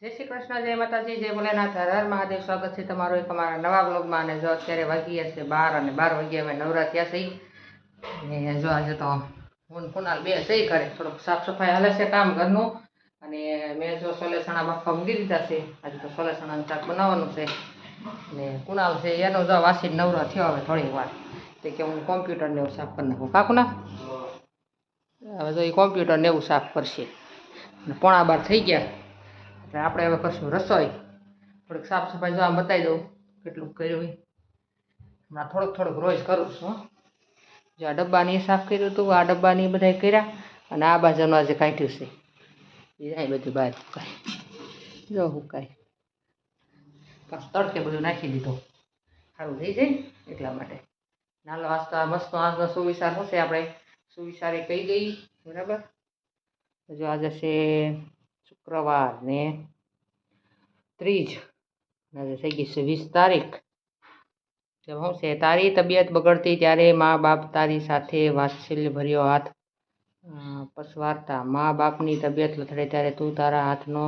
जय श्री कृष्ण, जय माताजी, जय भोलेनाथ, हर हर महादेव। स्वागत है तमारो एक अमारा नवा ब्लॉगमां। ने जो अत्यारे वागी छे 12 અને 12 વાગ્યા અમે નવરા થયા છીએ ને જો આજે તો હું કુનાલ બે સહી કરે થોડુંક સાફ સફાઈ હાલે છે કામ ઘરનું અને મેં જો સોલેસણા બાફવા મૂકી દીધા છે। આજે તો સોલેસણાનું શાક બનાવવાનું છે ને કુનાલ છે એનો જો વાસી નવરો થયો હવે થોડી વાર તે કે હું કોમ્પ્યુટરને એવું સાફ કરી નાખું કાકુના હવે જો એ કોમ્પ્યુટરને એવું સાફ કરશે અને 11:15 થઈ ગયા। આપણે હવે કરશું રસોઈ। થોડીક સાફ સફાઈ જો આમ બતાવી દઉં કેટલું કર્યું હમણાં થોડુંક રોજ કરું છું। જો આ ડબ્બાની સાફ કર્યું હતું, આ ડબ્બાની બધા કર્યા અને આ બાજુનું આજે કાઢ્યું છે એ જાય બધું બહાર સુકાય જો સુકાય પાછું તડકે બધું નાખી દીધું સારું થઈ જાય એટલા માટે નાલો આજ તો આ મસ્ત આજનો સુવિચાર શું છે આપણે સુવિચારે કહી ગઈ બરાબર। જો આજે છે શુક્રવાર ને 30 આજે થઈ ગઈ છે 20 તારીખ। જब હું છે તારી તબિયત બગડતી ત્યારે મા બાપ તારી સાથે વાત્સલ્ય ભર્યો હાથ પસવારતા। મા બાપની તબિયત લથડે ત્યારે તું તારા હાથનો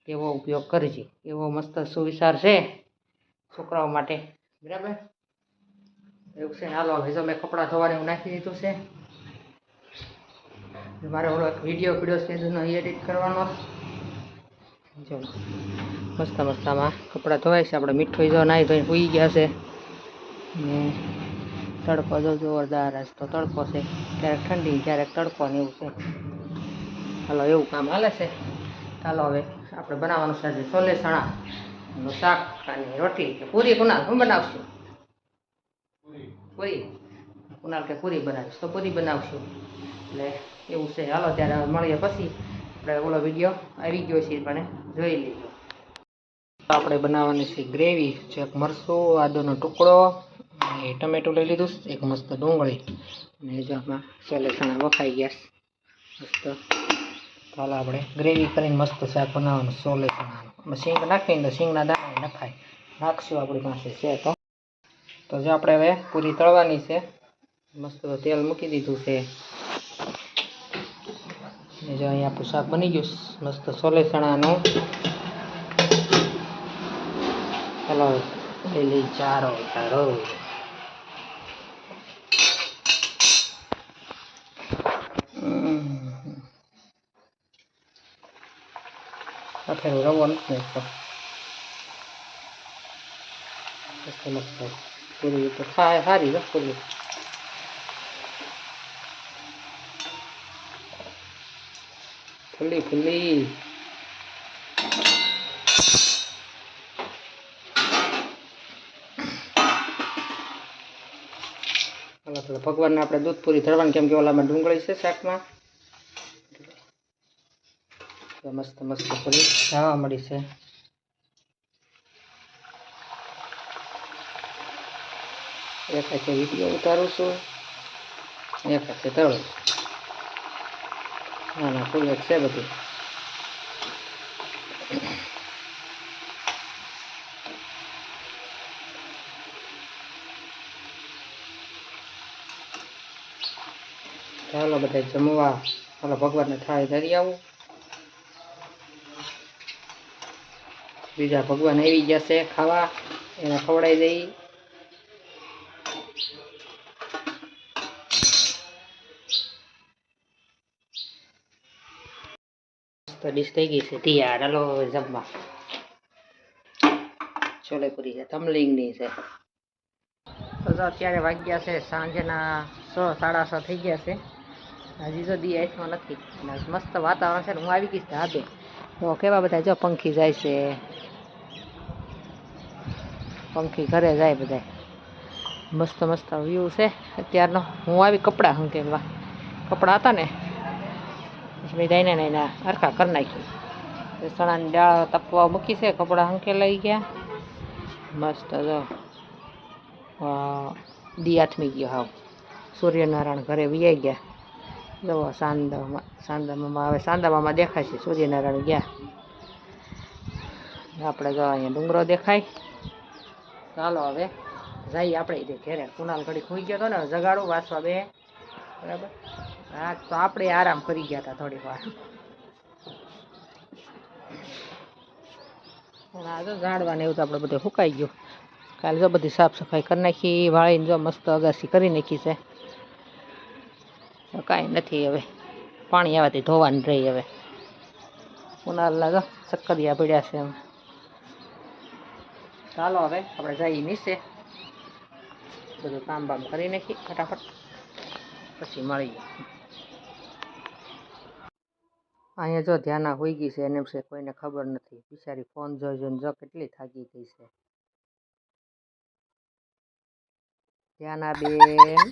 કેવો ઉપયોગ કરજે એવો મસ્ત સુવિચાર છે છોકરાઓ માટે બરાબર। એવું છે ને હાલો હવે જો મેં કપડાં ધોવાને હું નાખી દીધું છે। મારે ઓલો વિડીયો છે એનો એડિટ કરવાનો જો મસ્ત મસ્તમાં કપડાં ધોવાય છે। આપણે મીઠું જો નાહી ધોઈને સૂઈ ગયા છે ને તડકો જો જોરદાર આજ તો તડકો છે ક્યારેક ઠંડી ક્યારેક તડકો ને એવું છે। હાલો એવું કામ હાલે છે। ચાલો હવે આપણે બનાવવાનું છે આજે છોલે ચણાનું શાક અને રોટલી કે પૂરી। કુનાલ શું બનાવશું? પૂરી કુનાલ કે પૂરી બનાવીશ તો પૂરી બનાવશું એટલે એવું છે। હાલો ત્યારે મળીએ પછી આપણે ઓલો વિડીયો આવી ગયો છે પણ જોઈ લેજો। આપણે બનાવવાની છે ગ્રેવી છે મરચું આદુનો ટુકડો અને ટમેટું લઈ લીધું એક મસ્ત ડુંગળી અને જો આમાં છોલે ચણા વખાઈ ગયા મસ્ત। ચાલો આપણે ગ્રેવી કરીને મસ્ત શાક બનાવવાનું છોલે ચણાનું સિંગ નાખીને સિંગના દાણા નખાય નાખશું આપણી પાસે છે તો જો આપણે હવે પૂરી તળવાની છે મસ્ત તેલ મૂકી દીધું છે ને જો અહીંયા આપણું શાક બની ગયું મસ્ત છોલે ચણાનું। ચાલો લઈ ચારો ચારો આખેરો રવો નથી નાખતો મસ્ત મસ્ત પૂરી તો ખાય સારી ને પૂરી ફુલ્લી ફુલ્લી ભગવાનને આપણે દૂધ પૂરી ધરવાની કેમ કે ઓલામાં ડુંગળી છે શાકમાં મસ્ત મસ્ત પૂરી ખાવા મળી છે। એક હાથે વિડીયો ઉતારું છું એક હાથે તળું ના ના પૂરી છે બધી। ચાલો બધા જમવા ચાલો ભગવાનને થાળી ધરી આવું બીજા ભગવાન આવી ગયા છે ખાવા એને ખવડાવી દઈ। તો ડીશ થઈ ગઈ છે તૈયાર હાલો જમવા। છોલે પૂરી છે તમલિંગની છે તો અત્યારે વાગ્યા છે સાંજના 6 સાડા 6 થઈ ગયા છે હજી તો દી આઈસમાં નથી મસ્ત વાતાવરણ છે ને હું આવી ગઈશ ધાબે તો કેવા બધા જો પંખી જાય છે પંખી ઘરે જાય બધા મસ્ત મસ્ત વ્યૂ છે અત્યારનો। હું આવી કપડાં હંકેલવા કપડાં હતા ને પછી જઈને ને એના હરખા કરી નાખ્યું ચણાની દાળ તપવા મૂકી છે કપડાં હંકેલાઈ ગયા મસ્ત જો દી આથમી ગયો હાવ સૂર્યનારાયણ ઘરે વિયાઈ ગયા જો સાંદામાં હવે સાંદામાં દેખાય છે સૂર્યનારાયણ ગયા આપણે જો અહીંયા ડુંગરો દેખાય। ચાલો હવે જઈએ આપણે ઘેરે કુનાલ ઘડી ખોઈ ગયો હતો ને જગાડું વાંચવા બે બરાબર। હા તો આપણે આરામ કરી ગયા હતા થોડીક વાર આ જો ઝાડવા ને એવું તો આપણે બધું સુકાઈ ગયું. કાલે જો બધી સાફ સફાઈ કરી નાખી, વાળીને જો મસ્ત અગાસી કરી નાખી છે. કાંઈ નથી હવે, પાણી આવવાથી ધોવાનું રહી હવે. ઉનાળના જો ચક્કરિયા પડ્યા છે એમ. ચાલો હવે આપણે જઈએ નીચે, બધું કામ બામ કરી નાખી ફટાફટ, પછી મળીએ. અહીંયા જો ધ્યાના હોઈ ગઈ છે, એને છે કોઈને ખબર નથી. બિચારી ફોન જોઈ જોઈને જો કેટલી થાકી ગઈ છે. ધ્યાના બેન